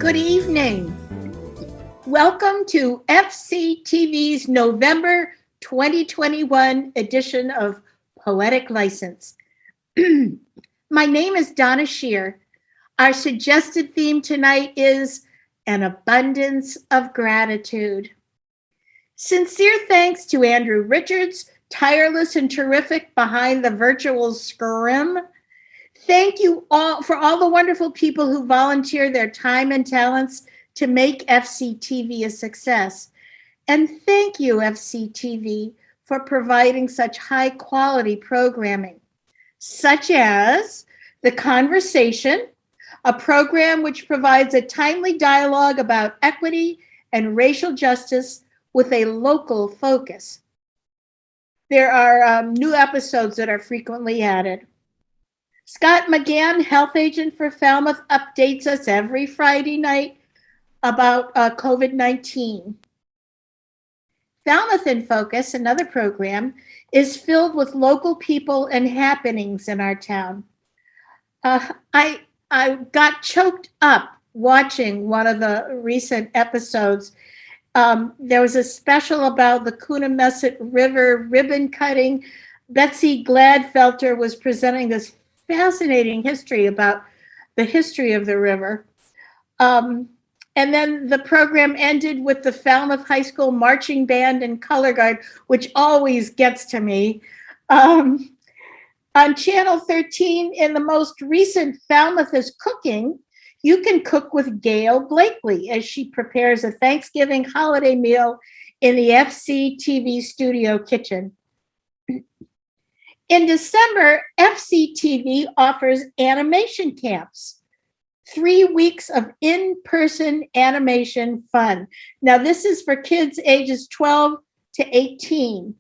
Good evening. Welcome to FCTV's November 2021 edition of Poetic License. My name is Donna Scheer. Our suggested theme tonight is an abundance of gratitude. Sincere thanks to Andrew Richards, tireless and terrific behind the virtual scrim. Thank you all for all the wonderful people who volunteer their time and talents to make FCTV a success. And thank you, FCTV, for providing such high quality programming, such as The Conversation, a program which provides a timely dialogue about equity and racial justice with a local focus. There are new episodes that are frequently added. Scott McGann, health agent for Falmouth, updates us every Friday night about COVID-19. Falmouth in Focus, another program, is filled with local people and happenings in our town. I got choked up watching one of the recent episodes. There was a special about the Coonamessett River ribbon cutting. Betsy Gladfelter was presenting this fascinating history about the history of the river. And then the program ended with the Falmouth High School Marching Band and Color Guard, which always gets to me. On Channel 13, in the most recent Falmouth is Cooking, you can cook with Gail Blakely as she prepares a Thanksgiving holiday meal in the FCTV studio kitchen. In December, FCTV offers animation camps, 3 weeks of in-person animation fun. Now, this is for kids ages 12 to 18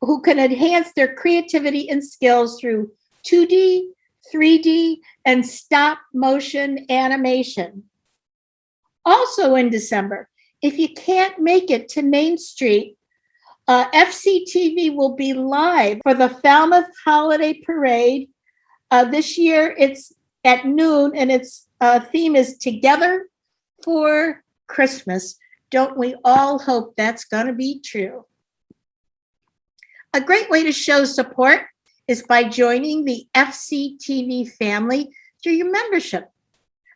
who can enhance their creativity and skills through 2D, 3D, and stop motion animation. Also in December, if you can't make it to Main Street, FCTV will be live for the Falmouth Holiday Parade. This year it's at noon and its theme is Together for Christmas. Don't we all hope that's going to be true? A great way to show support is by joining the FCTV family through your membership.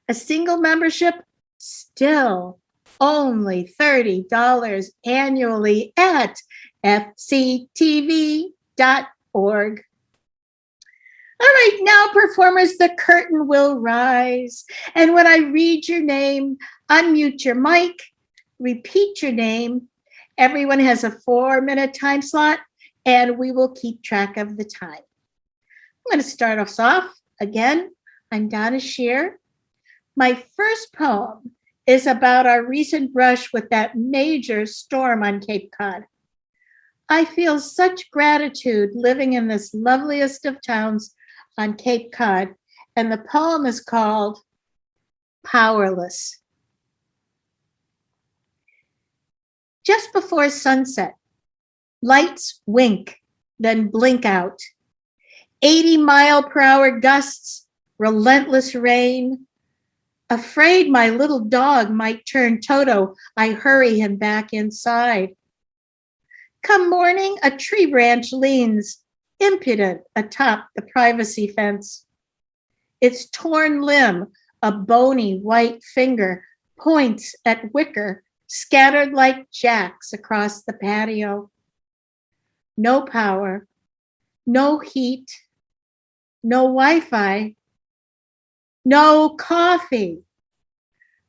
A single membership, still only $30 annually at fctv.org. All right, now performers, the curtain will rise. And when I read your name, unmute your mic, repeat your name. Everyone has a 4-minute time slot, and we will keep track of the time. I'm going to start us off. Again, I'm Donna Scheer. My first poem is about our recent brush with that major storm on Cape Cod. I feel such gratitude living in this loveliest of towns on Cape Cod, and the poem is called Powerless. Just before sunset, lights wink, then blink out. 80-mile-per-hour gusts, relentless rain. Afraid my little dog might turn Toto, I hurry him back inside. Come morning, a tree branch leans, impudent atop the privacy fence. Its torn limb, a bony white finger, points at wicker, scattered like jacks across the patio. No power, no heat, no Wi-Fi, no coffee.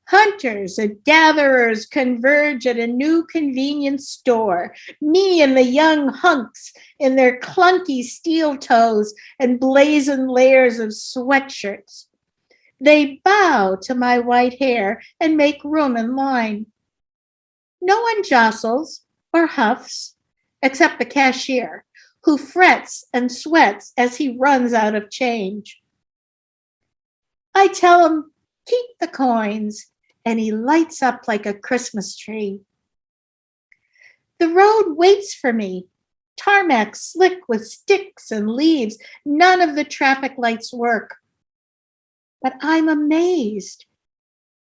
Hunters and gatherers converge at a new convenience store. Me and the young hunks in their clunky steel toes and blazoned layers of sweatshirts. They bow to my white hair and make room in line. No one jostles or huffs, except the cashier, who frets and sweats as he runs out of change. I tell him, keep the coins, and he lights up like a Christmas tree. The road waits for me, tarmac slick with sticks and leaves. None of the traffic lights work. But I'm amazed.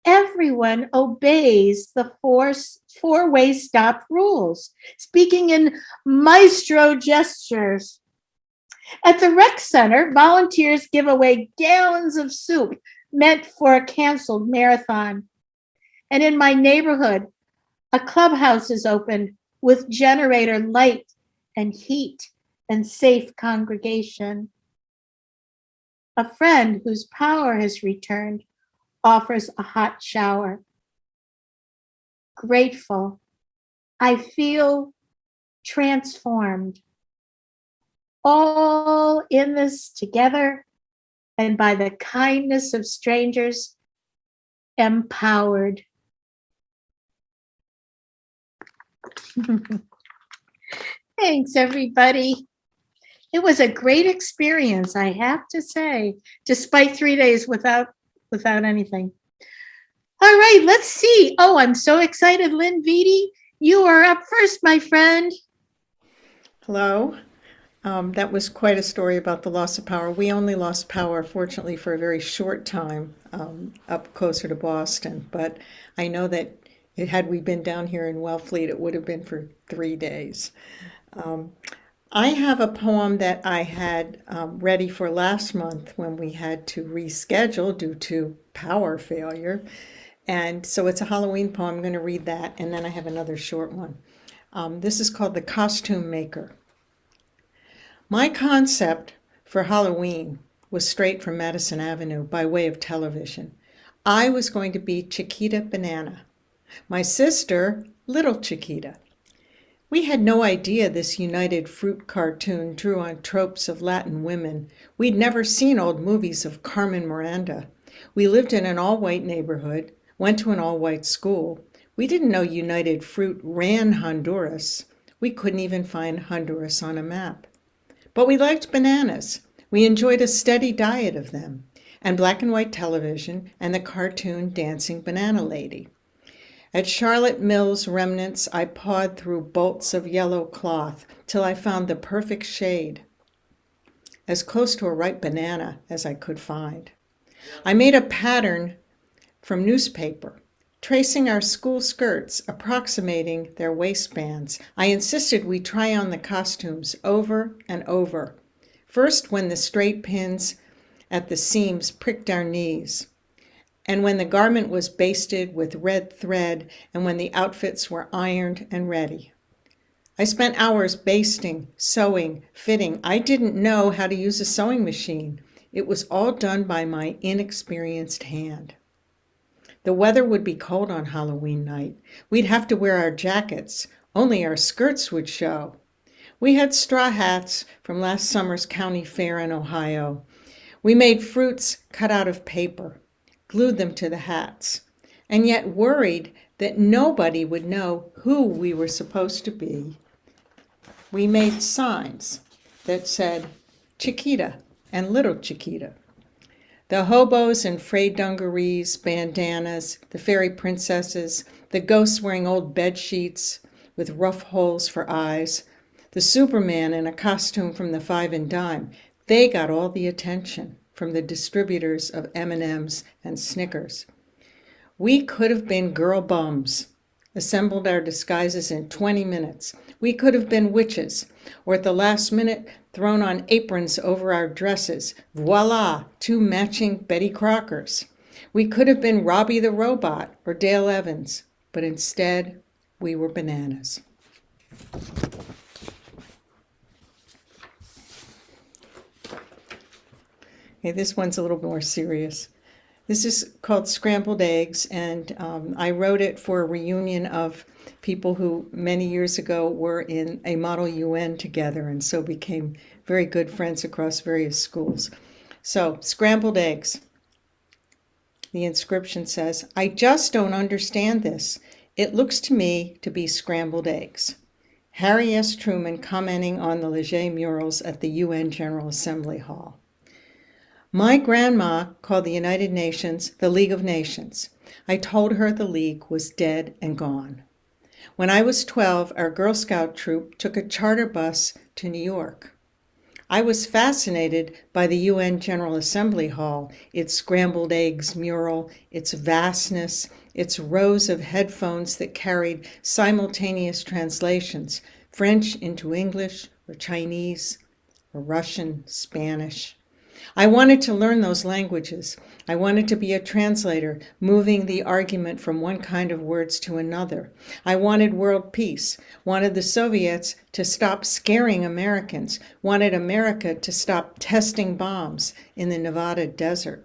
Everyone obeys the four-way stop rules, speaking in maestro gestures. At the rec center, volunteers give away gallons of soup meant for a canceled marathon. And in my neighborhood, a clubhouse is opened with generator light and heat and safe congregation. A friend whose power has returned offers a hot shower. Grateful. I feel transformed. All in this together and by the kindness of strangers, empowered. Thanks, everybody. It was a great experience, I have to say, despite 3 days without anything. All right, let's see. Oh, I'm so excited, Lynn Vitti. You are up first, my friend. Hello. That was quite a story about the loss of power. We only lost power, fortunately, for a very short time up closer to Boston. But I know that had we been down here in Wellfleet, it would have been for 3 days. I have a poem that I had ready for last month when we had to reschedule due to power failure. And so it's a Halloween poem. I'm going to read that, and then I have another short one. This is called The Costume Maker. My concept for Halloween was straight from Madison Avenue by way of television. I was going to be Chiquita Banana. My sister, Little Chiquita. We had no idea this United Fruit cartoon drew on tropes of Latin women. We'd never seen old movies of Carmen Miranda. We lived in an all-white neighborhood, went to an all-white school. We didn't know United Fruit ran Honduras. We couldn't even find Honduras on a map. But we liked bananas. We enjoyed a steady diet of them, and black and white television, and the cartoon Dancing Banana Lady. At Charlotte Mill's remnants, I pawed through bolts of yellow cloth till I found the perfect shade, as close to a ripe banana as I could find. I made a pattern from newspaper, tracing our school skirts, approximating their waistbands. I insisted we try on the costumes over and over. First, when the straight pins at the seams pricked our knees, and when the garment was basted with red thread, and when the outfits were ironed and ready. I spent hours basting, sewing, fitting. I didn't know how to use a sewing machine. It was all done by my inexperienced hand. The weather would be cold on Halloween night. We'd have to wear our jackets. Only our skirts would show. We had straw hats from last summer's county fair in Ohio. We made fruits cut out of paper, glued them to the hats, and yet worried that nobody would know who we were supposed to be. We made signs that said Chiquita and Little Chiquita. The hobos in frayed dungarees, bandanas, the fairy princesses, the ghosts wearing old bed sheets with rough holes for eyes, the Superman in a costume from the Five and Dime, they got all the attention from the distributors of M&Ms and Snickers. We could have been girl bums, assembled our disguises in 20 minutes. We could have been witches, or at the last minute thrown on aprons over our dresses. Voila, 2 matching Betty Crockers. We could have been Robbie the Robot or Dale Evans, but instead we were bananas. Okay, this one's a little more serious. This is called Scrambled Eggs, and I wrote it for a reunion of people who many years ago were in a Model UN together and so became very good friends across various schools. So, Scrambled Eggs. The inscription says, I just don't understand this. It looks to me to be scrambled eggs. Harry S. Truman commenting on the Leger murals at the UN General Assembly Hall. My grandma called the United Nations the League of Nations. I told her the League was dead and gone. When I was 12, our Girl Scout troop took a charter bus to New York. I was fascinated by the UN General Assembly Hall, its scrambled eggs mural, its vastness, its rows of headphones that carried simultaneous translations, French into English or Chinese or Russian, Spanish. I wanted to learn those languages. I wanted to be a translator, moving the argument from one kind of words to another. I wanted world peace, wanted the Soviets to stop scaring Americans, wanted America to stop testing bombs in the Nevada desert.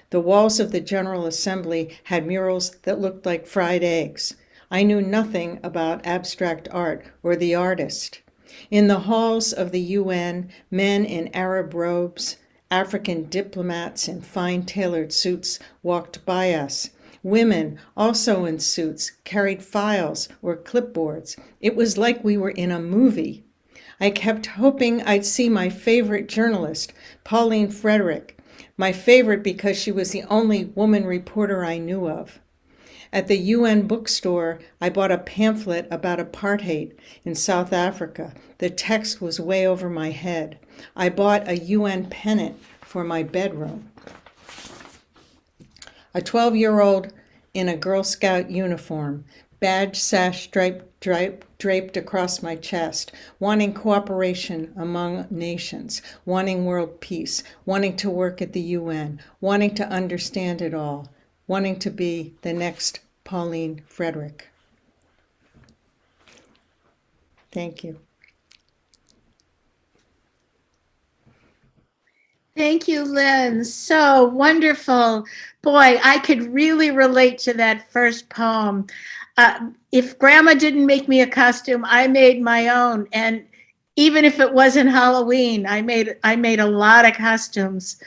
The walls of the General Assembly had murals that looked like fried eggs. I knew nothing about abstract art or the artist. In the halls of the UN, men in Arab robes, African diplomats in fine tailored suits walked by us. Women, also in suits, carried files or clipboards. It was like we were in a movie. I kept hoping I'd see my favorite journalist, Pauline Frederick, my favorite because she was the only woman reporter I knew of. At the UN bookstore, I bought a pamphlet about apartheid in South Africa. The text was way over my head. I bought a UN pennant for my bedroom. A 12-year-old in a Girl Scout uniform, badge sash draped across my chest, wanting cooperation among nations, wanting world peace, wanting to work at the UN, wanting to understand it all, wanting to be the next Pauline Frederick. Thank you. Thank you, Lynn. So wonderful. Boy, I could really relate to that first poem. If Grandma didn't make me a costume, I made my own. And even if it wasn't Halloween, I made a lot of costumes.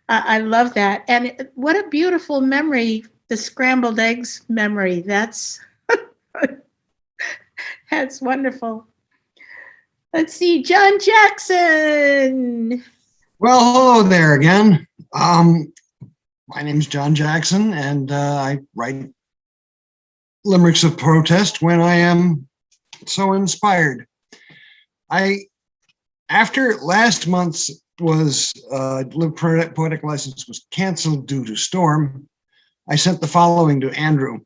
I love that. And what a beautiful memory, the scrambled eggs memory. That's wonderful. Let's see, John Jackson. Well, hello there again. My name is John Jackson, and I write limericks of protest when I am so inspired. After last month's Poetic license was canceled due to storm, I sent the following to Andrew.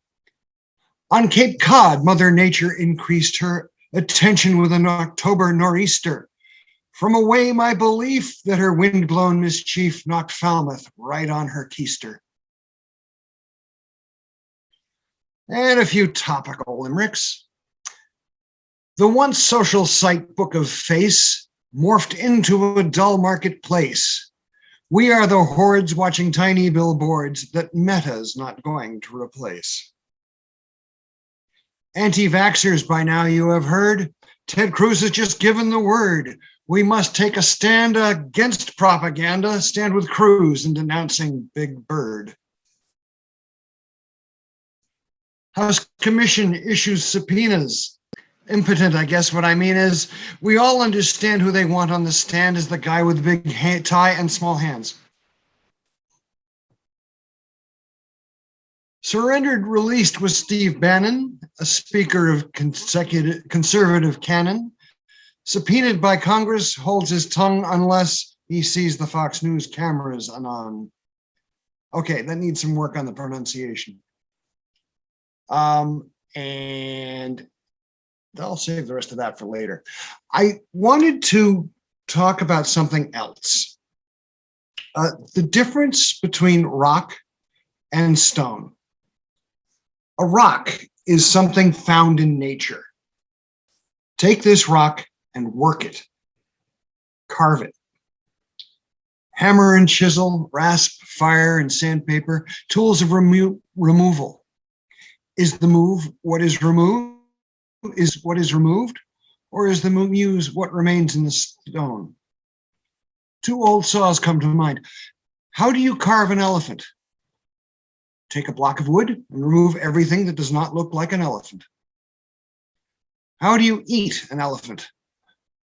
On Cape Cod, Mother Nature increased her attention with an October nor'easter. From away my belief that her wind-blown mischief knocked Falmouth right on her keister. And a few topical limericks. The once social site Book of Face morphed into a dull marketplace. We are the hordes watching tiny billboards that Meta's not going to replace. Anti-vaxxers, by now you have heard, Ted Cruz has just given the word. We must take a stand against propaganda, stand with Cruz in denouncing Big Bird. House Commission issues subpoenas. Impotent, I guess what I mean is, we all understand who they want on the stand is the guy with the big tie and small hands. Surrendered released was Steve Bannon, a speaker of conservative canon. Subpoenaed by Congress, holds his tongue unless he sees the Fox News cameras anon. Okay, that needs some work on the pronunciation. And I'll save the rest of that for later. I wanted to talk about something else. The difference between rock and stone. A rock is something found in nature. Take this rock and work it. Carve it. Hammer and chisel, rasp, fire, and sandpaper, tools of removal. Is the move what is removed? Is what is removed? Or is the muse what remains in the stone? Two old saws come to mind. How do you carve an elephant? Take a block of wood and remove everything that does not look like an elephant. How do you eat an elephant?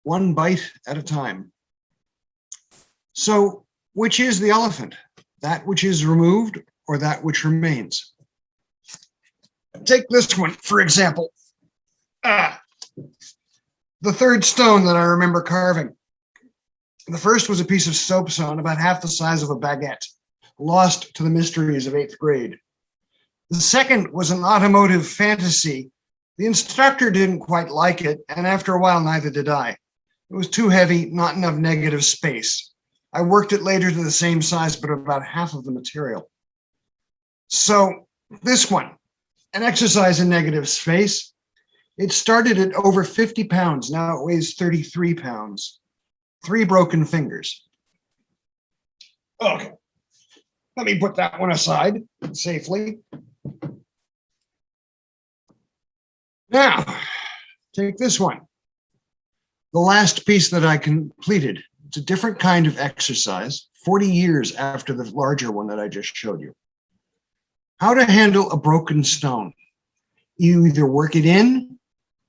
One bite at a time. So, which is the elephant? That which is removed or that which remains? Take this one, for example. The third stone that I remember carving. The first was a piece of soapstone about half the size of a baguette, lost to the mysteries of 8th grade. The second was an automotive fantasy. The instructor didn't quite like it, and after a while, neither did I. It was too heavy, not enough negative space. I worked it later to the same size, but about half of the material. So this one, an exercise in negative space. It started at over 50 pounds. Now it weighs 33 pounds. 3 broken fingers. Okay, let me put that one aside safely. Now, take this one. The last piece that I completed. It's a different kind of exercise, 40 years after the larger one that I just showed you. How to handle a broken stone. You either work it in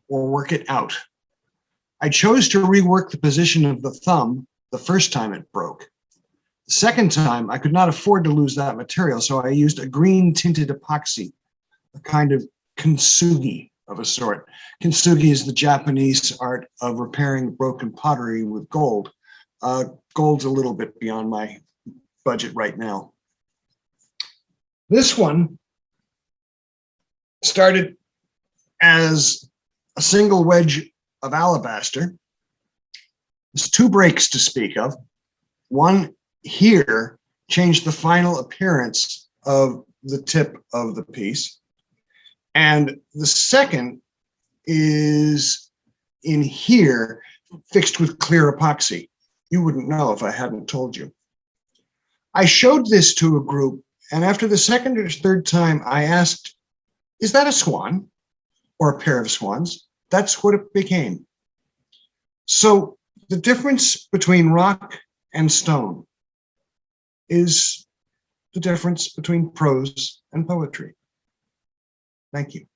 or work it out. I chose to rework the position of the thumb the first time it broke. The second time, I could not afford to lose that material, so I used a green tinted epoxy, a kind of kintsugi of a sort. Kintsugi is the Japanese art of repairing broken pottery with gold. Gold's a little bit beyond my budget right now. This one started as a single wedge of alabaster. There's 2 breaks to speak of. One here changed the final appearance of the tip of the piece. And the second is in here, fixed with clear epoxy. You wouldn't know if I hadn't told you. I showed this to a group, and after the second or third time, I asked, is that a swan or a pair of swans? That's what it became. So the difference between rock and stone is the difference between prose and poetry. Thank you.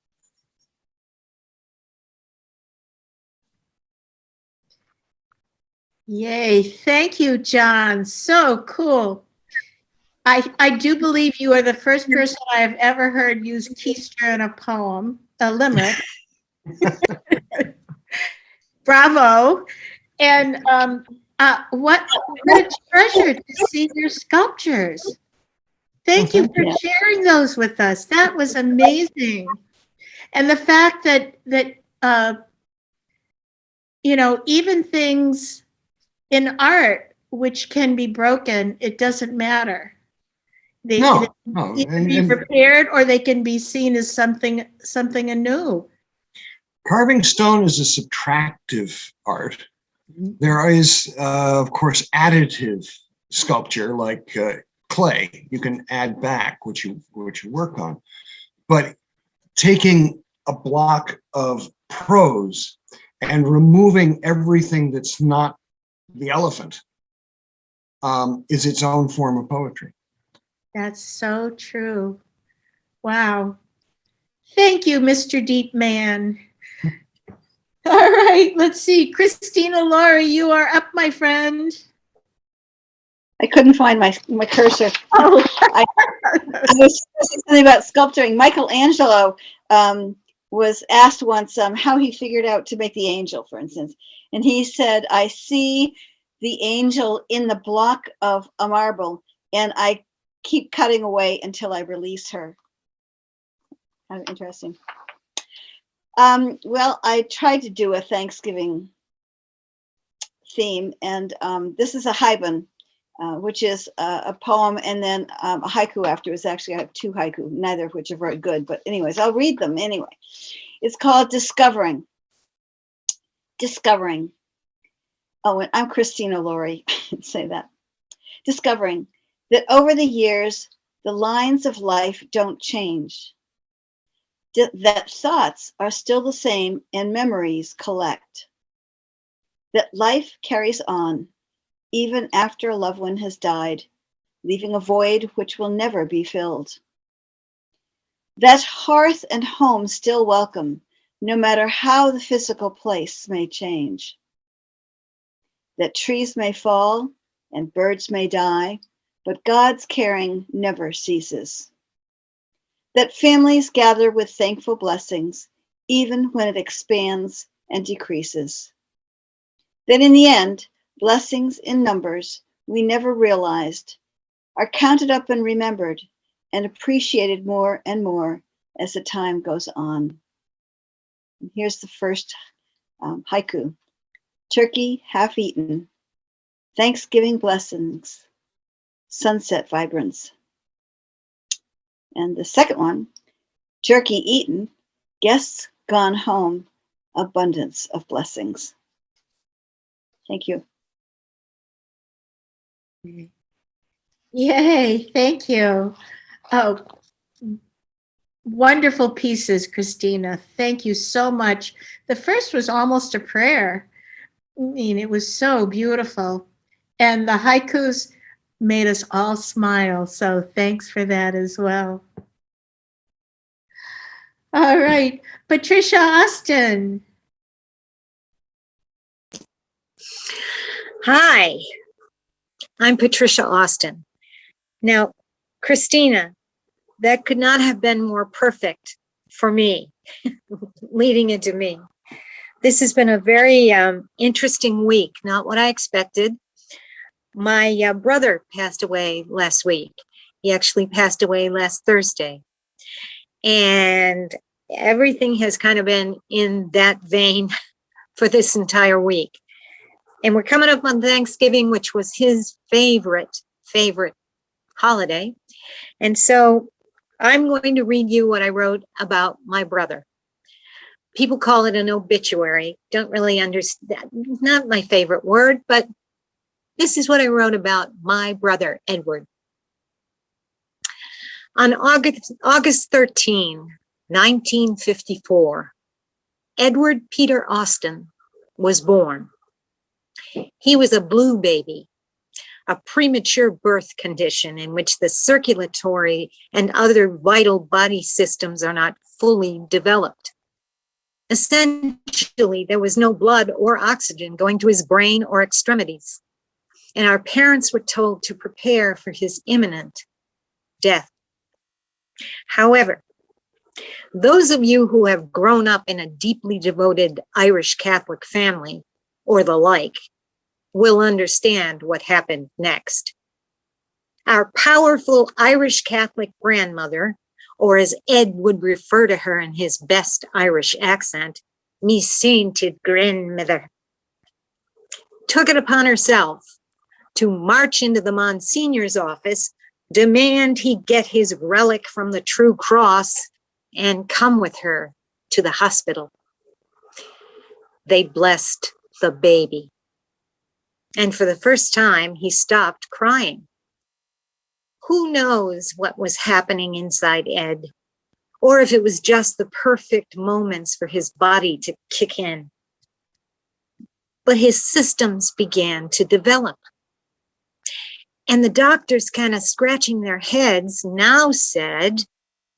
Yay. Thank you, John. So cool. I do believe you are the first person I have ever heard use keister in a poem, a limerick. Bravo. And what a treasure to see your sculptures. Thank you for sharing those with us. That was amazing. And the fact that you know, even things in art which can be broken, it doesn't matter. They can be repaired, or they can be seen as something anew. Carving stone is a subtractive art. There is, of course, additive sculpture like clay. You can add back what you work on. But taking a block of prose and removing everything that's not the elephant is its own form of poetry. That's so true. Wow. Thank you, Mr. Deep Man. All right, let's see. Christina Laurie, you are up, my friend. I couldn't find my cursor. Oh. I was saying something about sculpturing. Michelangelo was asked once how he figured out to make the angel, for instance. And he said, I see the angel in the block of a marble, and I keep cutting away until I release her. Kind of interesting. Well, I tried to do a Thanksgiving theme, and this is a haibun, which is a poem and then a haiku afterwards. Actually, I have 2 haiku, neither of which are very good, but anyways, I'll read them anyway. It's called Discovering. Discovering. Oh, and I'm Christina Laurie. Say that. Discovering that over the years, the lines of life don't change. That thoughts are still the same and memories collect. That life carries on, even after a loved one has died, leaving a void which will never be filled. That hearth and home still welcome, no matter how the physical place may change. That trees may fall and birds may die, but God's caring never ceases. That families gather with thankful blessings, even when it expands and decreases. That in the end, blessings in numbers we never realized, are counted up and remembered and appreciated more and more as the time goes on. And here's the first haiku. Turkey half eaten, Thanksgiving blessings, sunset vibrance. And the second one, turkey eaten, guests gone home, abundance of blessings. Thank you. Yay, thank you. Oh, wonderful pieces, Christina. Thank you so much. The first was almost a prayer. I mean, it was so beautiful. And the haikus made us all smile. So thanks for that as well. All right, Patricia Austin. Hi, I'm Patricia Austin. Now, Christina, that could not have been more perfect for me, leading into me. This has been a very interesting week, not what I expected. My brother passed away last week. He actually passed away last Thursday. And everything has kind of been in that vein for this entire week. And we're coming up on Thanksgiving, which was his favorite holiday. And so I'm going to read you what I wrote about my brother. People call it an obituary. Don't really understand, not my favorite word, but this is what I wrote about my brother, Edward. On August 13, 1954, Edward Peter Austin was born. He was a blue baby, a premature birth condition in which the circulatory and other vital body systems are not fully developed. Essentially, there was no blood or oxygen going to his brain or extremities, and our parents were told to prepare for his imminent death. However, those of you who have grown up in a deeply devoted Irish Catholic family or the like will understand what happened next. Our powerful Irish Catholic grandmother, or as Ed would refer to her in his best Irish accent, me sainted grandmother, took it upon herself to march into the Monsignor's office, demand he get his relic from the True Cross, and come with her to the hospital. They blessed the baby. And for the first time, he stopped crying. Who knows what was happening inside Ed, or if it was just the perfect moments for his body to kick in. But his systems began to develop. And the doctors, kind of scratching their heads, now said,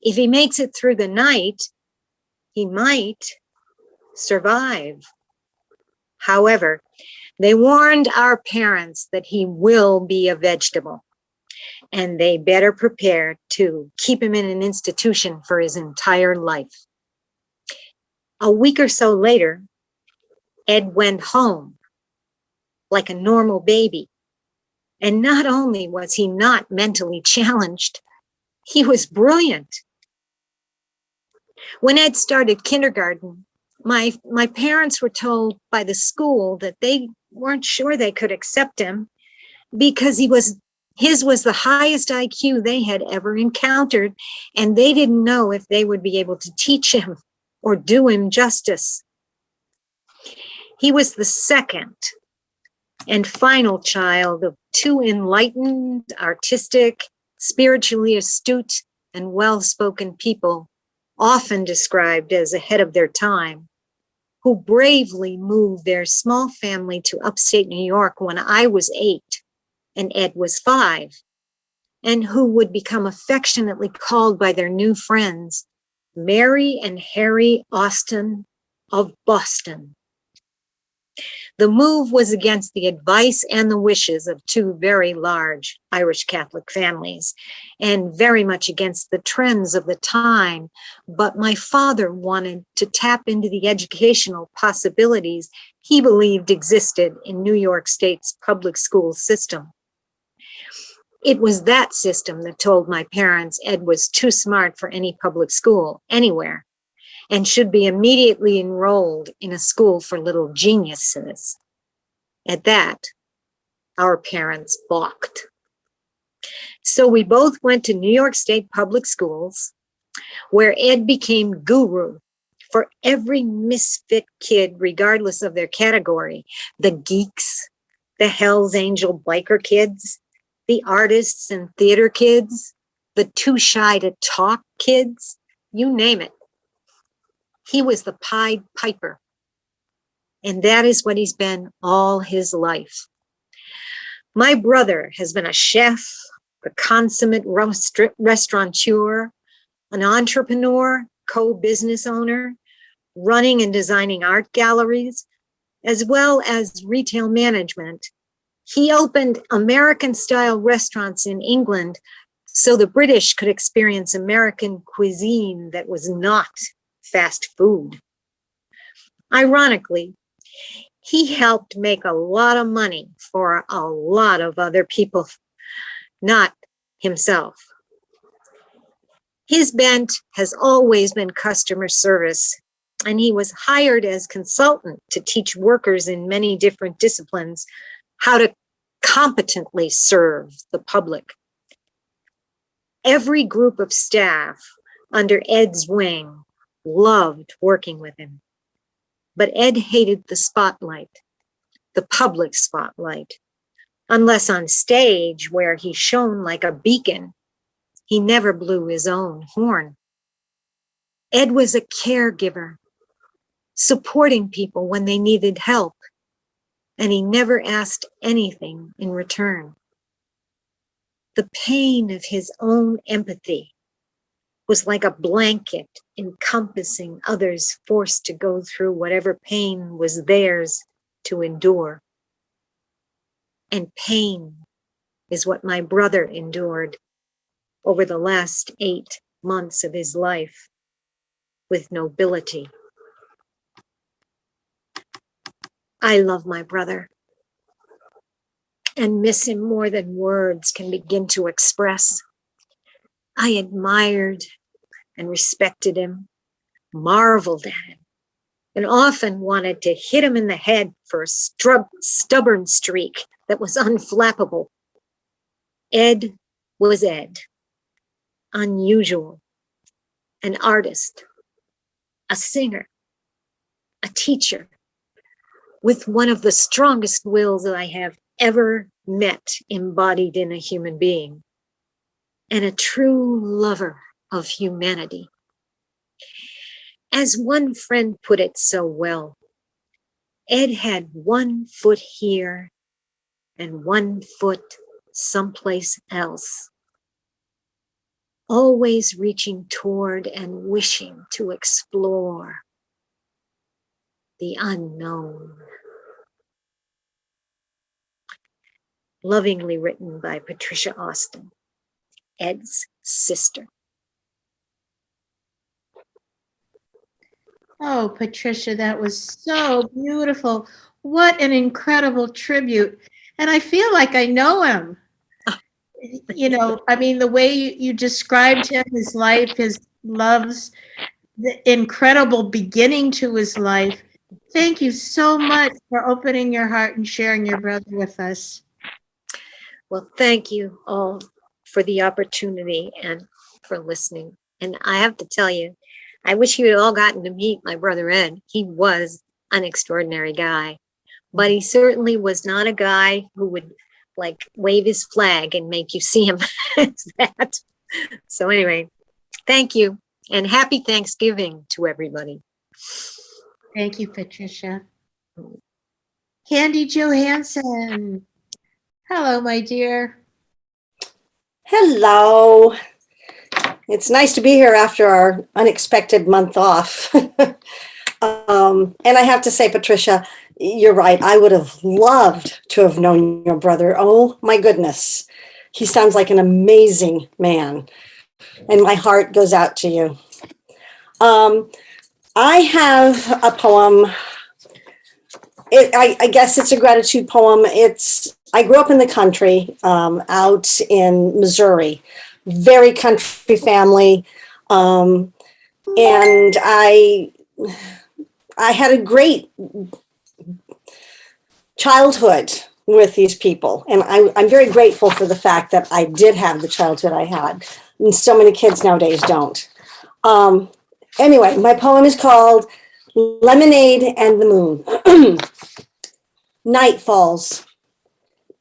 if he makes it through the night, he might survive. However, they warned our parents that he will be a vegetable, and they better prepare to keep him in an institution for his entire life. A week or so later, Ed went home like a normal baby. And not only was he not mentally challenged, he was brilliant. When Ed started kindergarten, my parents were told by the school that they weren't sure they could accept him because his was the highest IQ they had ever encountered, and they didn't know if they would be able to teach him or do him justice. He was the second and final child of two enlightened, artistic, spiritually astute, and well-spoken people, often described as ahead of their time, who bravely moved their small family to upstate New York when I was 8 and Ed was 5, and who would become affectionately called by their new friends, Mary and Harry Austin of Boston. The move was against the advice and the wishes of two very large Irish Catholic families, and very much against the trends of the time. But my father wanted to tap into the educational possibilities he believed existed in New York State's public school system. It was that system that told my parents Ed was too smart for any public school anywhere, and should be immediately enrolled in a school for little geniuses. At that, our parents balked. So we both went to New York State public schools, where Ed became guru for every misfit kid, regardless of their category. The geeks, the Hell's Angel biker kids, the artists and theater kids, the too shy to talk kids, you name it. He was the Pied Piper. And that is what he's been all his life. My brother has been a chef, a consummate restaurateur, an entrepreneur, co-business owner, running and designing art galleries, as well as retail management. He opened American-style restaurants in England so the British could experience American cuisine that was not fast food. Ironically, he helped make a lot of money for a lot of other people, not himself. His bent has always been customer service, and he was hired as consultant to teach workers in many different disciplines how to competently serve the public. Every group of staff under Ed's wing loved working with him. But Ed hated the spotlight, the public spotlight, unless on stage where he shone like a beacon. He never blew his own horn. Ed was a caregiver, supporting people when they needed help, and he never asked anything in return. The pain of his own empathy was like a blanket encompassing others forced to go through whatever pain was theirs to endure. And pain is what my brother endured over the last 8 months of his life with nobility. I love my brother and miss him more than words can begin to express. I admired and respected him, marveled at him, and often wanted to hit him in the head for a stubborn streak that was unflappable. Ed was Ed, unusual, an artist, a singer, a teacher, with one of the strongest wills that I have ever met embodied in a human being, and a true lover of humanity. As one friend put it so well, Ed had 1 foot here and 1 foot someplace else, always reaching toward and wishing to explore the unknown. Lovingly written by Patricia Austin, Ed's sister. Oh, Patricia, that was so beautiful. What an incredible tribute. And I feel like I know him. You know, I mean, the way you described him, his life, his loves, the incredible beginning to his life. Thank you so much for opening your heart and sharing your brother with us. Well, thank you all for the opportunity and for listening. And I have to tell you, I wish you had all gotten to meet my brother Ed. He was an extraordinary guy, but he certainly was not a guy who would like wave his flag and make you see him as that. So anyway, thank you and happy Thanksgiving to everybody. Thank you, Patricia. Candy Johansen. Hello, my dear. Hello. It's nice to be here after our unexpected month off. And I have to say, Patricia, you're right. I would have loved to have known your brother. Oh my goodness. He sounds like an amazing man. And my heart goes out to you. I have a poem. I guess it's a gratitude poem. I grew up in the country, out in Missouri, very country family. And I had a great childhood with these people. And I'm very grateful for the fact that I did have the childhood I had. And so many kids nowadays don't. Anyway, my poem is called Lemonade and the Moon. Night falls.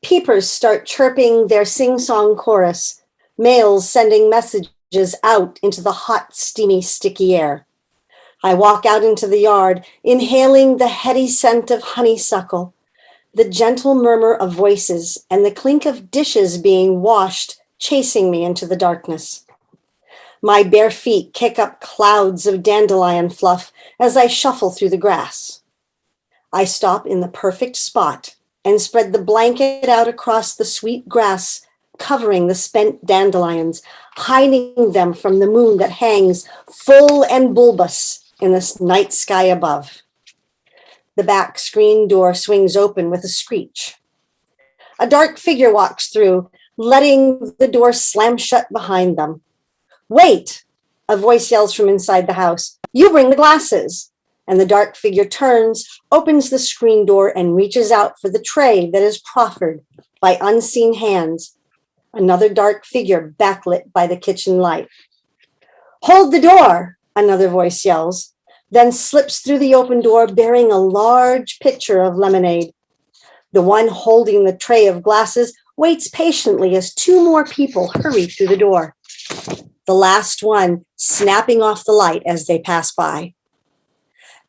Peepers start chirping their sing-song chorus. Males sending messages out into the hot, steamy, sticky air. I walk out into the yard, inhaling the heady scent of honeysuckle, the gentle murmur of voices, and the clink of dishes being washed, chasing me into the darkness. My bare feet kick up clouds of dandelion fluff as I shuffle through the grass. I stop in the perfect spot and spread the blanket out across the sweet grass, covering the spent dandelions, hiding them from the moon that hangs full and bulbous in the night sky above. The back screen door swings open with a screech. A dark figure walks through, letting the door slam shut behind them. Wait, a voice yells from inside the house. You bring the glasses. And the dark figure turns, opens the screen door, and reaches out for the tray that is proffered by unseen hands. Another dark figure backlit by the kitchen light. Hold the door, another voice yells, then slips through the open door bearing a large pitcher of lemonade. The one holding the tray of glasses waits patiently as two more people hurry through the door. The last one snapping off the light as they pass by.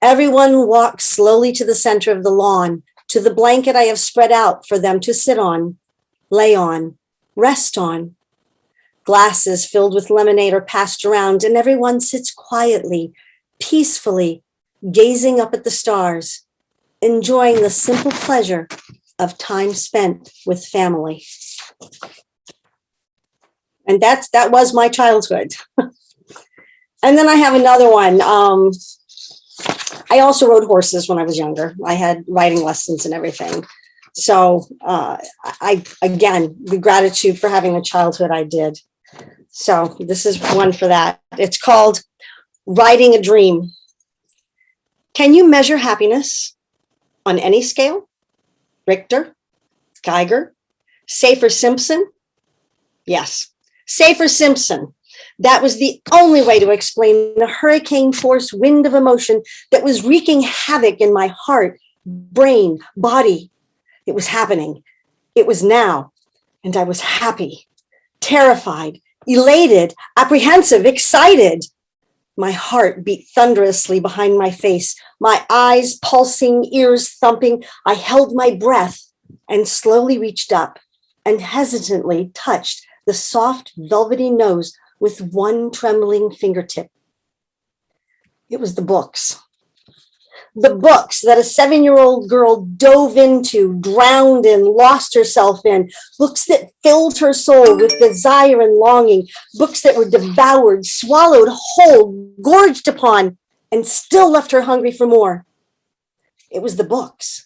Everyone walks slowly to the center of the lawn, to the blanket I have spread out for them to sit on, lay on, rest on. Glasses filled with lemonade are passed around, and everyone sits quietly, peacefully, gazing up at the stars, enjoying the simple pleasure of time spent with family. And that was my childhood. And then I have another one. I also rode horses when I was younger. I had riding lessons and everything. So again, the gratitude for having the childhood I did. So this is one for that. It's called Riding a Dream. Can you measure happiness on any scale? Richter, Geiger, Safer-Simpson? Yes, Safer-Simpson. That was the only way to explain the hurricane-force wind of emotion that was wreaking havoc in my heart, brain, body. It was happening. It was now. And I was happy, terrified, elated, apprehensive, excited. My heart beat thunderously behind my face, my eyes pulsing, ears thumping. I held my breath and slowly reached up and hesitantly touched the soft, velvety nose with one trembling fingertip. It was the books. The books that a 7-year-old girl dove into, drowned in, lost herself in. Books that filled her soul with desire and longing. Books that were devoured, swallowed whole, gorged upon, and still left her hungry for more. It was the books.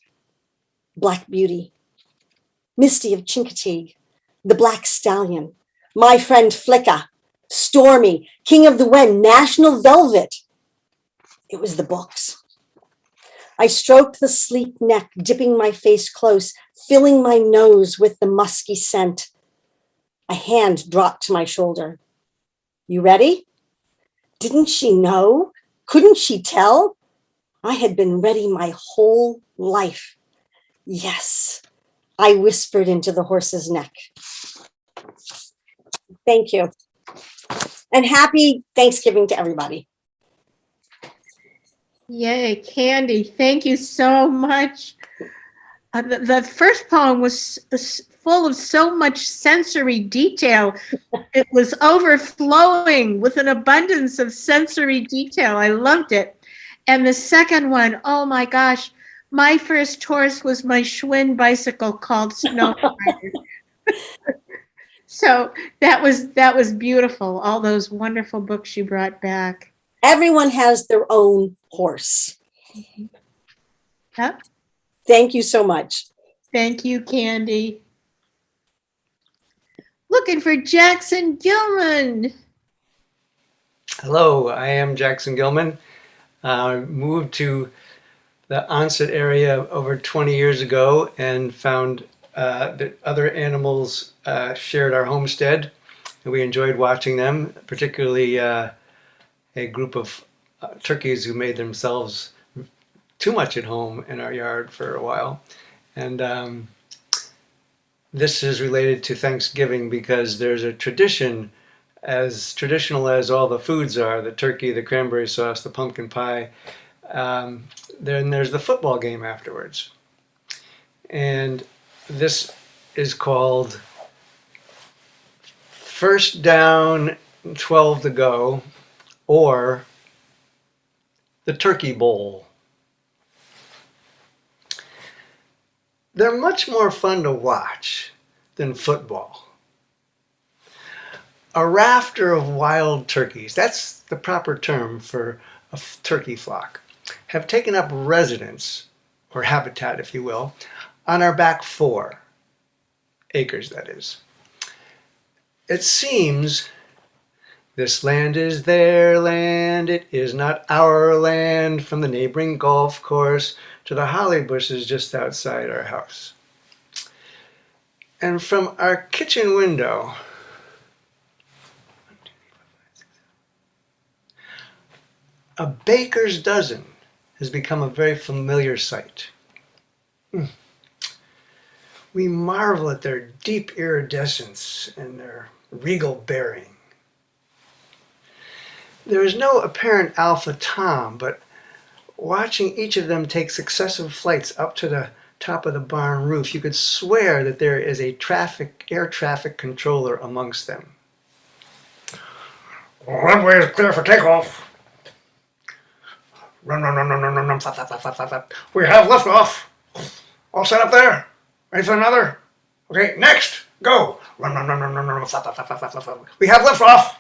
Black Beauty, Misty of Chincoteague, The Black Stallion, My Friend Flicka, Stormy, King of the Wen, National Velvet. It was the books. I stroked the sleek neck, dipping my face close, filling my nose with the musky scent. A hand dropped to my shoulder. You ready? Didn't she know? Couldn't she tell? I had been ready my whole life. Yes, I whispered into the horse's neck. Thank you. And happy Thanksgiving to everybody. Yay, Candy, thank you so much. The first poem was full of so much sensory detail. It was overflowing with an abundance of sensory detail. I loved it. And the second one, oh my gosh, my first horse was my Schwinn bicycle called Snow Rider. So that was beautiful. All those wonderful books you brought back. Everyone has their own horse. Yep. Thank you so much. Thank you, Candy. Looking for Jackson Gillman. Hello, I am Jackson Gillman. Moved to the Onset area over 20 years ago and found that other animals shared our homestead, and we enjoyed watching them, particularly a group of turkeys who made themselves too much at home in our yard for a while. And this is related to Thanksgiving because there's a tradition, as traditional as all the foods are, the turkey, the cranberry sauce, the pumpkin pie, then there's the football game afterwards. And this is called First Down, 12 to Go, or the Turkey Bowl. They're much more fun to watch than football. A rafter of wild turkeys, that's the proper term for a turkey flock, have taken up residence, or habitat if you will, on our back 4 acres, that is. It seems this land is their land, it is not our land, from the neighboring golf course to the holly bushes just outside our house. And from our kitchen window, a baker's dozen has become a very familiar sight. We marvel at their deep iridescence and their regal bearing. There is no apparent alpha tom, but watching each of them take successive flights up to the top of the barn roof, you could swear that there is a air traffic controller amongst them. Runway is clear for takeoff. Run, run, run, run, run, run, run, flap, flap, flap, flap, flap, flap. We have liftoff. All set up there. Ready for another? Okay, next, go. Run, run, run, run, run, run, flap, flap, flap, flap, flap, flap. We have liftoff.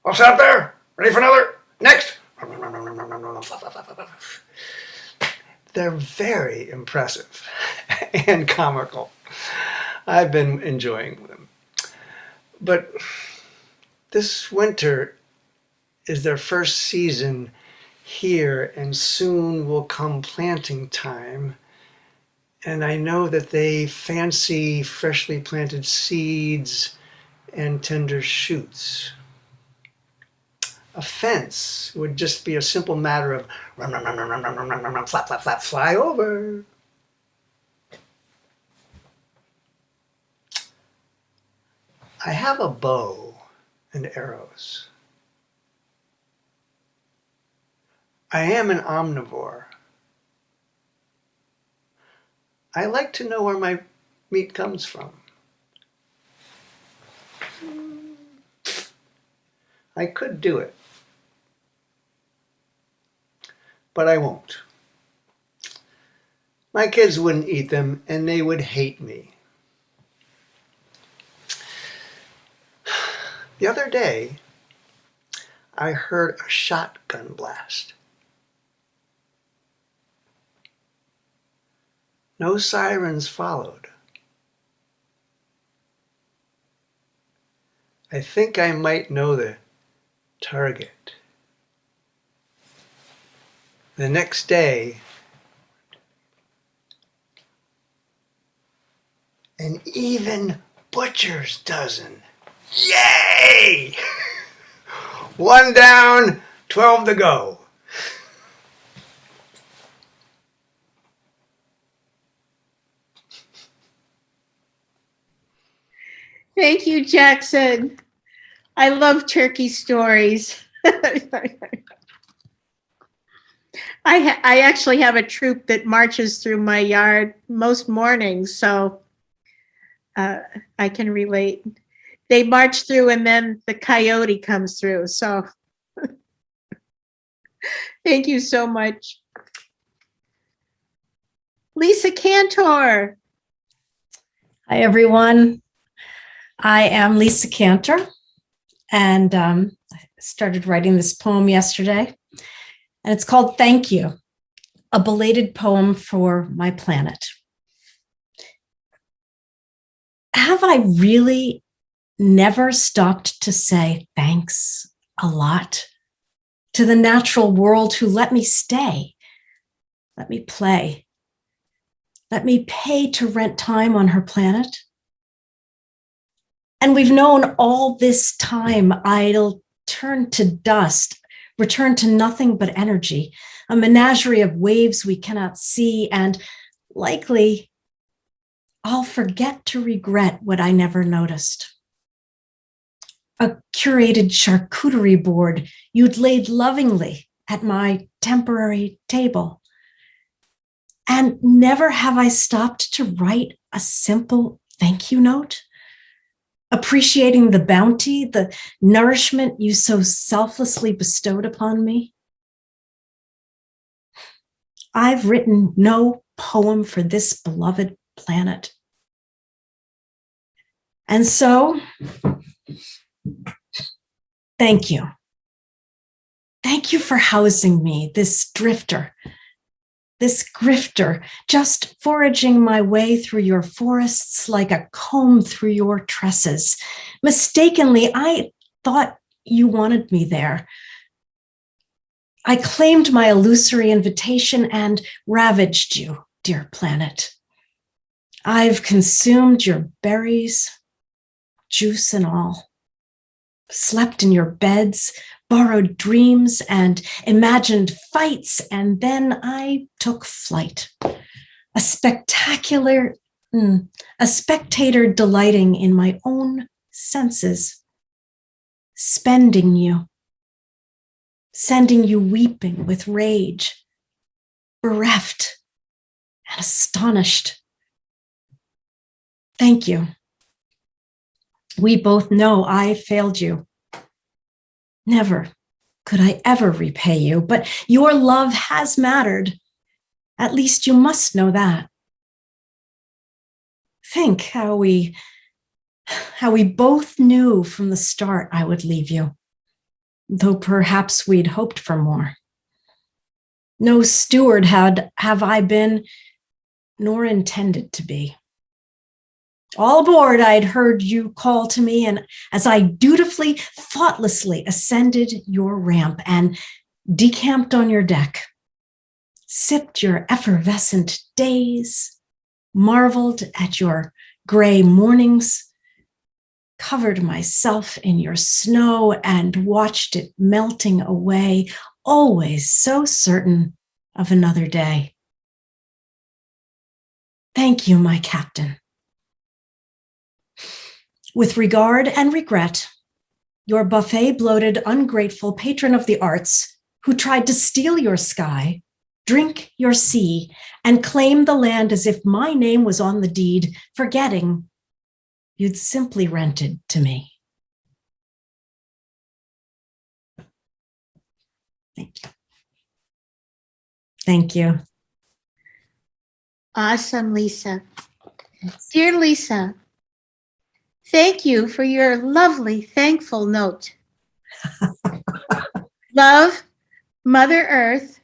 All set up there. Ready for another? Next. Run, run, run, run, run, run, run, flap, flap, flap, flap, flap. They're very impressive and comical. I've been enjoying them. But this winter is their first season here, and soon will come planting time. And I know that they fancy freshly planted seeds and tender shoots. A fence would just be a simple matter of run, run, run, run, run, run, run, run, run, run, flap, flap, flap, fly over. I have a bow and arrows. I am an omnivore. I like to know where my meat comes from. I could do it, but I won't. My kids wouldn't eat them, and they would hate me. The other day, I heard a shotgun blast. No sirens followed. I think I might know the target. The next day, an even butcher's dozen. Yay! 1 down, 12 to go. Thank you, Jackson. I love turkey stories. I actually have a troop that marches through my yard most mornings, so I can relate. They march through and then the coyote comes through. So Thank you so much. Lisa Kantor. Hi, everyone. I am Lisa Kantor, and I started writing this poem yesterday, and it's called Thank You, a belated poem for my planet. Have I really never stopped to say thanks a lot to the natural world who let me stay, let me play, let me pay to rent time on her planet? And we've known all this time I'll turn to dust, return to nothing but energy, a menagerie of waves we cannot see, and likely I'll forget to regret what I never noticed. A curated charcuterie board you'd laid lovingly at my temporary table. And never have I stopped to write a simple thank you note, appreciating the bounty, the nourishment you so selflessly bestowed upon me. I've written no poem for this beloved planet. And so, thank you. Thank you for housing me, this drifter, this grifter, just foraging my way through your forests like a comb through your tresses. Mistakenly, I thought you wanted me there. I claimed my illusory invitation and ravaged you, dear planet. I've consumed your berries, juice and all, slept in your beds, borrowed dreams and imagined fights, and then I took flight. A spectator delighting in my own senses, spending you, sending you weeping with rage, bereft and astonished. Thank you. We both know I failed you. Never could I ever repay you, but your love has mattered. At least you must know that. Think how we both knew from the start I would leave you, though perhaps we'd hoped for more. No steward have I been, nor intended to be. All aboard, I'd heard you call to me, and as I dutifully, thoughtlessly ascended your ramp and decamped on your deck, sipped your effervescent days, marveled at your gray mornings, covered myself in your snow and watched it melting away, always so certain of another day. Thank you, my captain. With regard and regret, your buffet-bloated, ungrateful patron of the arts who tried to steal your sky, drink your sea, and claim the land as if my name was on the deed, forgetting you'd simply rented to me. Thank you. Thank you. Awesome, Lisa. Dear Lisa, thank you for your lovely, thankful note. Love, Mother Earth.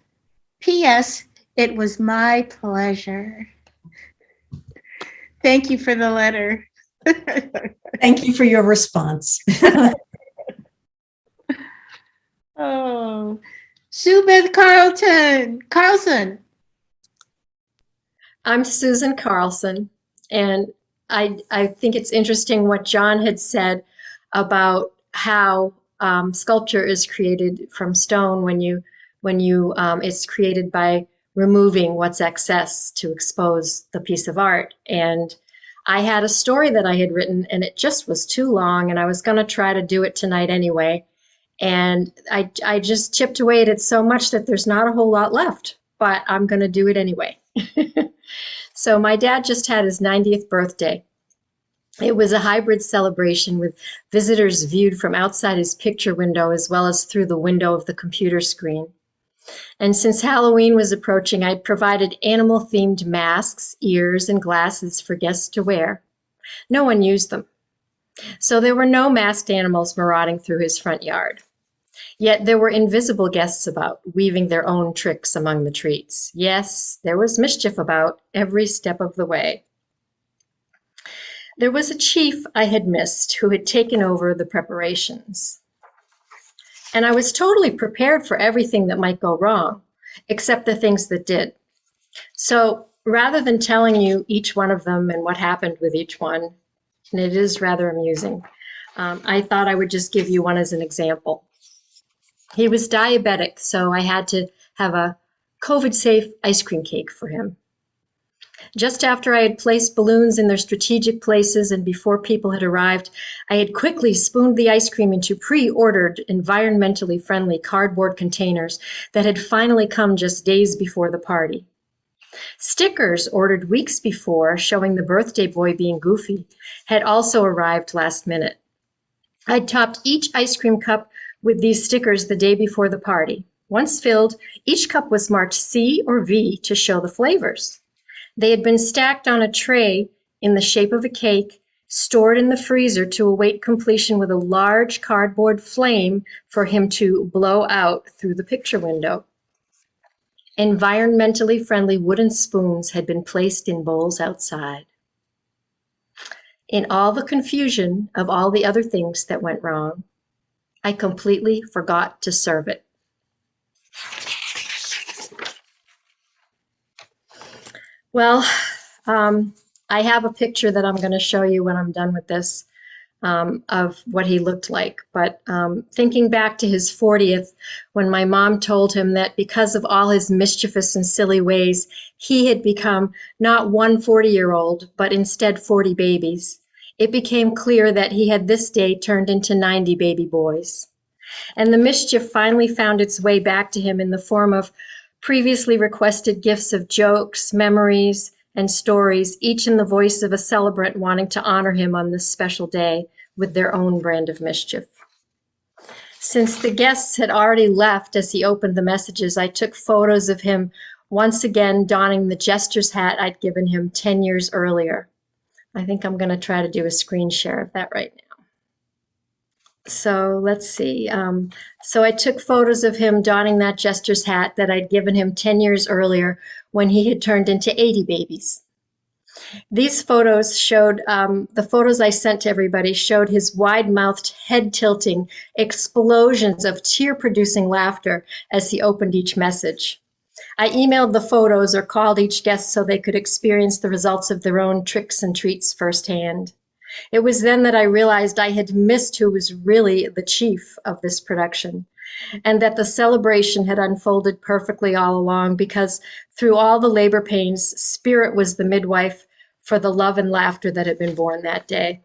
P.S. It was my pleasure. Thank you for the letter. Thank you for your response. Oh, Subith Carlson. I'm Susan Carlson, and I think it's interesting what John had said about how sculpture is created from stone when you it's created by removing what's excess to expose the piece of art. And I had a story that I had written, and it just was too long, and I was going to try to do it tonight anyway. And I just chipped away at it so much that there's not a whole lot left, but I'm going to do it anyway. So my dad just had his 90th birthday. It was a hybrid celebration with visitors viewed from outside his picture window as well as through the window of the computer screen. And since Halloween was approaching, I'd provided animal-themed masks, ears, and glasses for guests to wear. No one used them, so there were no masked animals marauding through his front yard. Yet there were invisible guests about, weaving their own tricks among the treats. Yes, there was mischief about every step of the way. There was a chief I had missed who had taken over the preparations. And I was totally prepared for everything that might go wrong, except the things that did. So rather than telling you each one of them and what happened with each one, and it is rather amusing, I thought I would just give you one as an example. He was diabetic, so I had to have a COVID-safe ice cream cake for him. Just after I had placed balloons in their strategic places and before people had arrived, I had quickly spooned the ice cream into pre-ordered, environmentally friendly cardboard containers that had finally come just days before the party. Stickers ordered weeks before, showing the birthday boy being goofy, had also arrived last minute. I'd topped each ice cream cup with these stickers the day before the party. Once filled, each cup was marked C or V to show the flavors. They had been stacked on a tray in the shape of a cake, stored in the freezer to await completion with a large cardboard flame for him to blow out through the picture window. Environmentally friendly wooden spoons had been placed in bowls outside. In all the confusion of all the other things that went wrong, I completely forgot to serve it. Well, I have a picture that I'm going to show you when I'm done with this of what he looked like. But thinking back to his 40th, when my mom told him that because of all his mischievous and silly ways, he had become not one 40-year-old, but instead 40 babies, it became clear that he had this day turned into 90 baby boys. And the mischief finally found its way back to him in the form of previously requested gifts of jokes, memories, and stories, each in the voice of a celebrant wanting to honor him on this special day with their own brand of mischief. Since the guests had already left as he opened the messages, I took photos of him once again donning the jester's hat I'd given him 10 years earlier. I think I'm going to try to do a screen share of that right now. So let's see. So I took photos of him donning that jester's hat that I'd given him 10 years earlier when he had turned into 80 babies. These photos showed, the photos I sent to everybody showed his wide-mouthed, head-tilting explosions of tear-producing laughter as he opened each message. I emailed the photos or called each guest so they could experience the results of their own tricks and treats firsthand. It was then that I realized I had missed who was really the chief of this production, and that the celebration had unfolded perfectly all along because through all the labor pains, Spirit was the midwife for the love and laughter that had been born that day.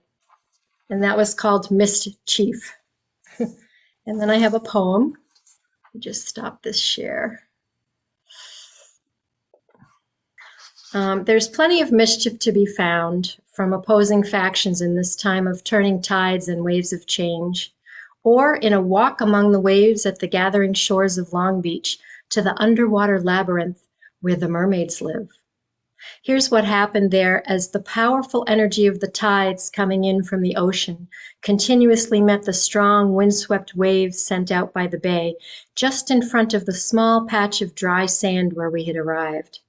And that was called Missed Chief. And then I have a poem. Just stop this share. There's plenty of mischief to be found from opposing factions in this time of turning tides and waves of change, or in a walk among the waves at the gathering shores of Long Beach to the underwater labyrinth where the mermaids live. Here's what happened there as the powerful energy of the tides coming in from the ocean continuously met the strong windswept waves sent out by the bay just in front of the small patch of dry sand where we had arrived.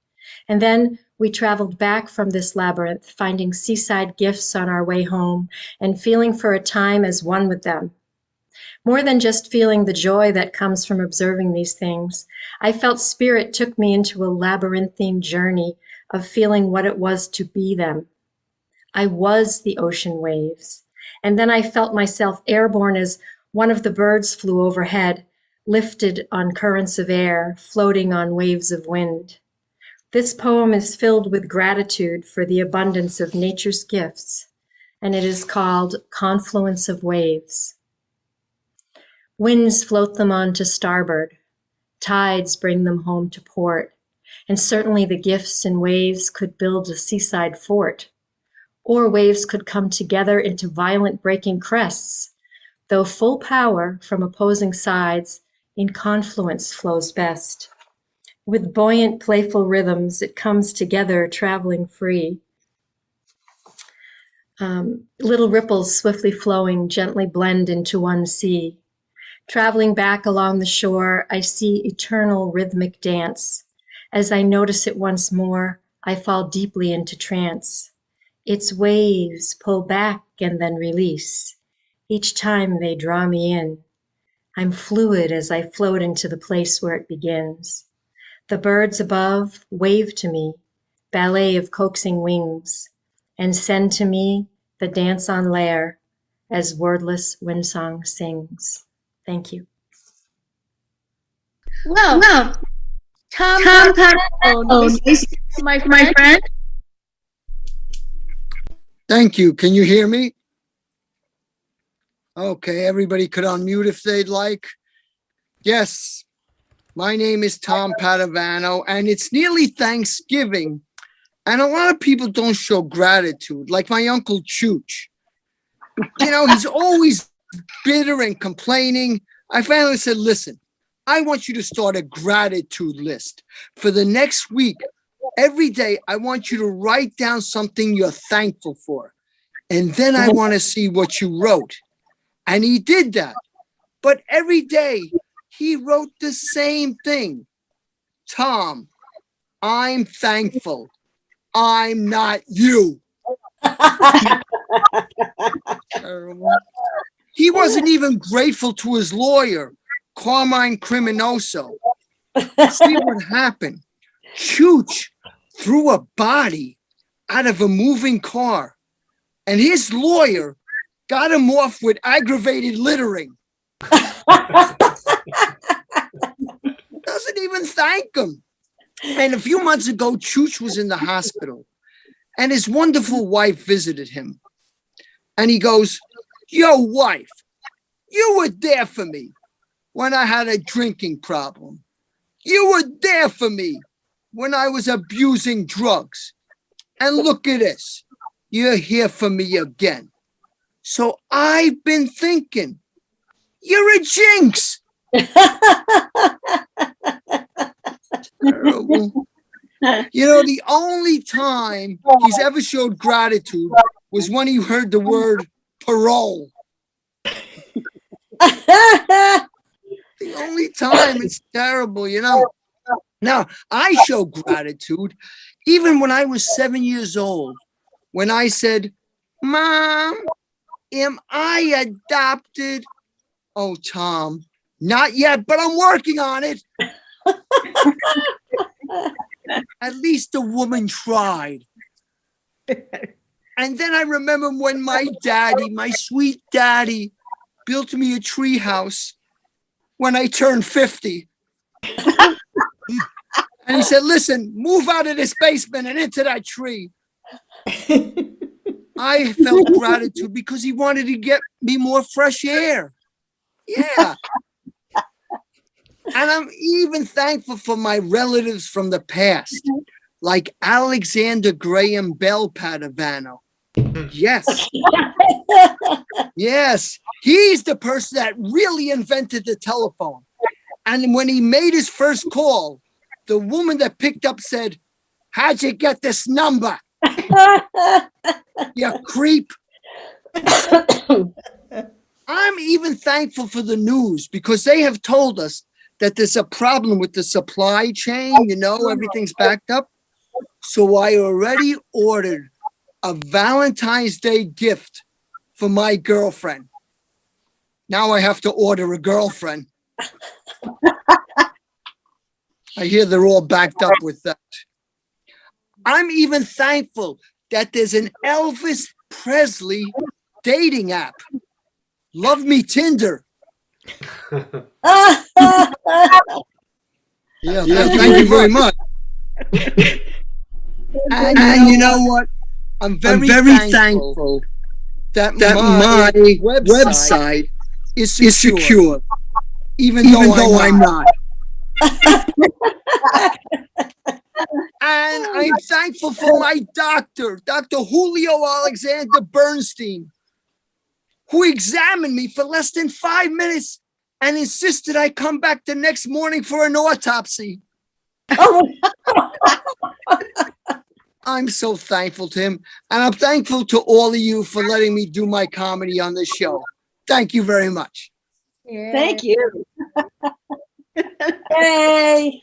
And then we traveled back from this labyrinth, finding seaside gifts on our way home and feeling for a time as one with them. More than just feeling the joy that comes from observing these things, I felt Spirit took me into a labyrinthine journey of feeling what it was to be them. I was the ocean waves. And then I felt myself airborne as one of the birds flew overhead, lifted on currents of air, floating on waves of wind. This poem is filled with gratitude for the abundance of nature's gifts, and it is called Confluence of Waves. Winds float them on to starboard, tides bring them home to port, and certainly the gifts and waves could build a seaside fort, or waves could come together into violent breaking crests, though full power from opposing sides in confluence flows best. With buoyant, playful rhythms, it comes together, traveling free. Little ripples swiftly flowing gently blend into one sea. Traveling back along the shore, I see eternal rhythmic dance. As I notice it once more, I fall deeply into trance. Its waves pull back and then release. Each time they draw me in. I'm fluid as I float into the place where it begins. The birds above wave to me, ballet of coaxing wings, and send to me the dance on lair as wordless windsong sings. Thank you. Well, Tom Padovano, nice to see my friend. Thank you. Can you hear me? Okay, everybody could unmute if they'd like. Yes, my name is Tom Padovano, and it's nearly Thanksgiving, and a lot of people don't show gratitude, like my Uncle Chooch. You know, he's always bitter and complaining. I finally said, listen, I want you to start a gratitude list. For the next week, every day, I want you to write down something you're thankful for. And then I want to see what you wrote. And he did that. But every day, he wrote the same thing. Tom, I'm thankful. I'm not you. Terrible. He wasn't even grateful to his lawyer, Carmine Criminoso. See what happened? Chooch threw a body out of a moving car, and his lawyer got him off with aggravated littering. Doesn't even thank him. And a few months ago, Chooch was in the hospital, and his wonderful wife visited him. And he goes, yo, wife, you were there for me when I had a drinking problem. You were there for me when I was abusing drugs. And look at this. You're here for me again. So I've been thinking, you're a jinx. Terrible. You know, the only time he's ever showed gratitude was when he heard the word parole. The only time. It's terrible, you know. Now, I show gratitude even when I was 7 years old, when I said, Mom, am I adopted? Oh, Tom, not yet, but I'm working on it. At least the woman tried. And then I remember when my daddy, my sweet daddy, built me a tree house when I turned 50. And he said, listen, move out of this basement and into that tree. I felt gratitude because he wanted to get me more fresh air. Yeah. And I'm even thankful for my relatives from the past, like Alexander Graham Bell Padovano. Yes. Yes. He's the person that really invented the telephone. And when he made his first call, the woman that picked up said, how'd you get this number? You creep. I'm even thankful for the news because they have told us that there's a problem with the supply chain. You know, everything's backed up. So I already ordered a Valentine's Day gift for my girlfriend. Now I have to order a girlfriend. I hear they're all backed up with that. I'm even thankful that there's an Elvis Presley dating app. Love Me Tinder. Yeah, thank you very much. And you know what? I'm very thankful that my website is secure, even though I'm not. And I'm thankful for my doctor, Dr. Julio Alexander Bernstein, who examined me for less than 5 minutes and insisted I come back the next morning for an autopsy. Oh, I'm so thankful to him, and I'm thankful to all of you for letting me do my comedy on this show. Thank you very much. Thank you. yay.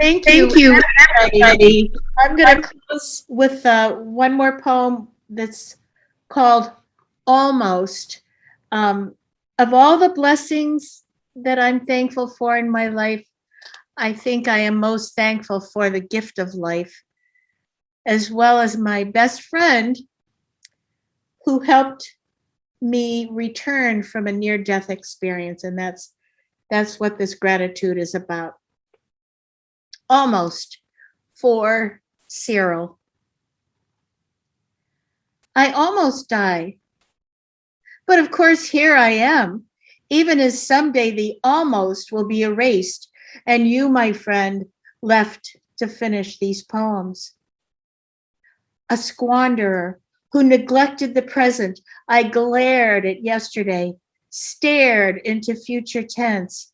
Thank you, everybody. I'm going to close with one more poem that's called Almost. Of all the blessings that I'm thankful for in my life, I think I am most thankful for the gift of life, as well as my best friend who helped me return from a near-death experience. And that's what this gratitude is about. Almost, for Cyril. I almost died, but of course here I am, even as someday the almost will be erased and you, my friend, left to finish these poems. A squanderer who neglected the present, I glared at yesterday, stared into future tense,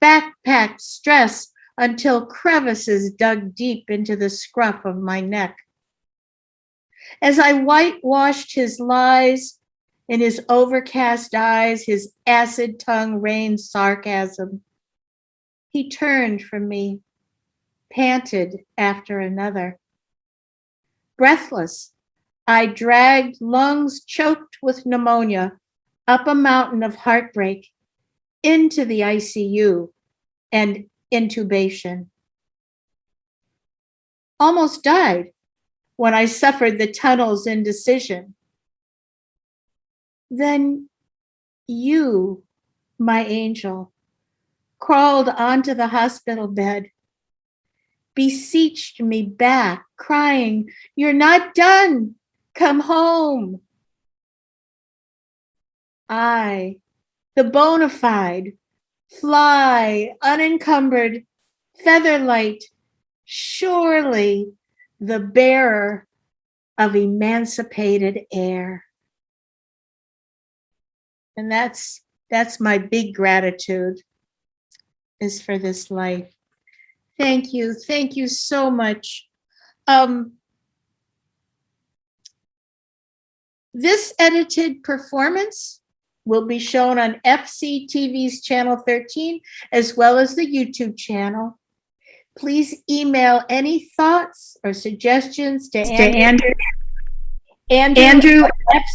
backpacked stress until crevices dug deep into the scruff of my neck. As I whitewashed his lies in his overcast eyes, his acid tongue rained sarcasm. He turned from me, panted after another. Breathless, I dragged lungs choked with pneumonia up a mountain of heartbreak into the ICU and intubation. Almost died when I suffered the tunnel's indecision. Then you, my angel, crawled onto the hospital bed, beseeched me back, crying, "You're not done. Come home." I, the bona fide, fly, unencumbered, featherlight, surely the bearer of emancipated air. And that's my big gratitude, is for this life. Thank you so much. This edited performance will be shown on FCTV's Channel 13, as well as the YouTube channel. Please email any thoughts or suggestions to Andrew at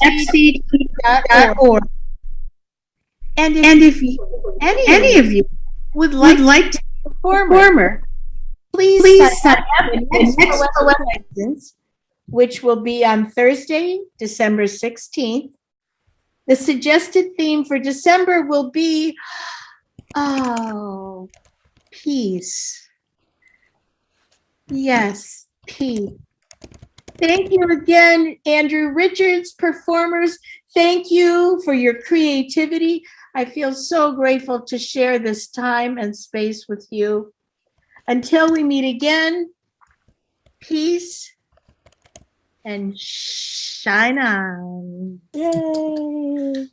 fct.org. And if any of you would like to be a performer, please sign up for the next Poetic, which will be on Thursday, December 16th. The suggested theme for December will be, peace. Yes, peace. Thank you again, Andrew Richards, performers. Thank you for your creativity. I feel so grateful to share this time and space with you. Until we meet again, peace and shine on. Yay.